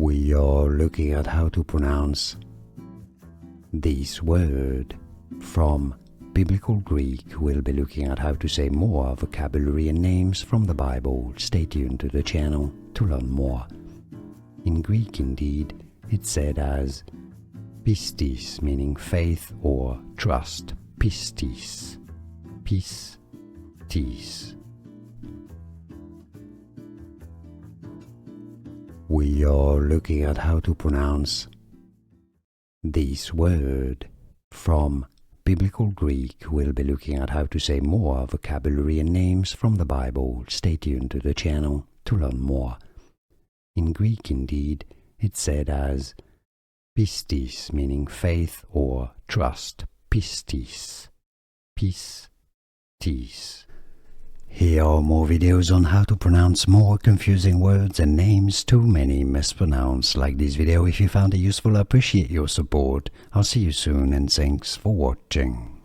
We are looking at how to pronounce this word from Biblical Greek. We'll be looking at how to say more vocabulary and names from the Bible. Stay tuned to the channel to learn more. In Greek, indeed, it's said as pistis, meaning faith or trust. Pistis. Pistis. We are looking at how to pronounce this word from Biblical Greek. We'll be looking at how to say more vocabulary and names from the Bible. Stay tuned to the channel to learn more. In Greek, indeed, it's said as pistis, meaning faith or trust. Pistis. Pistis. Here are more videos on how to pronounce more confusing words and names too many mispronounced. Like this video if you found it useful. I appreciate your support. I'll see you soon and thanks for watching.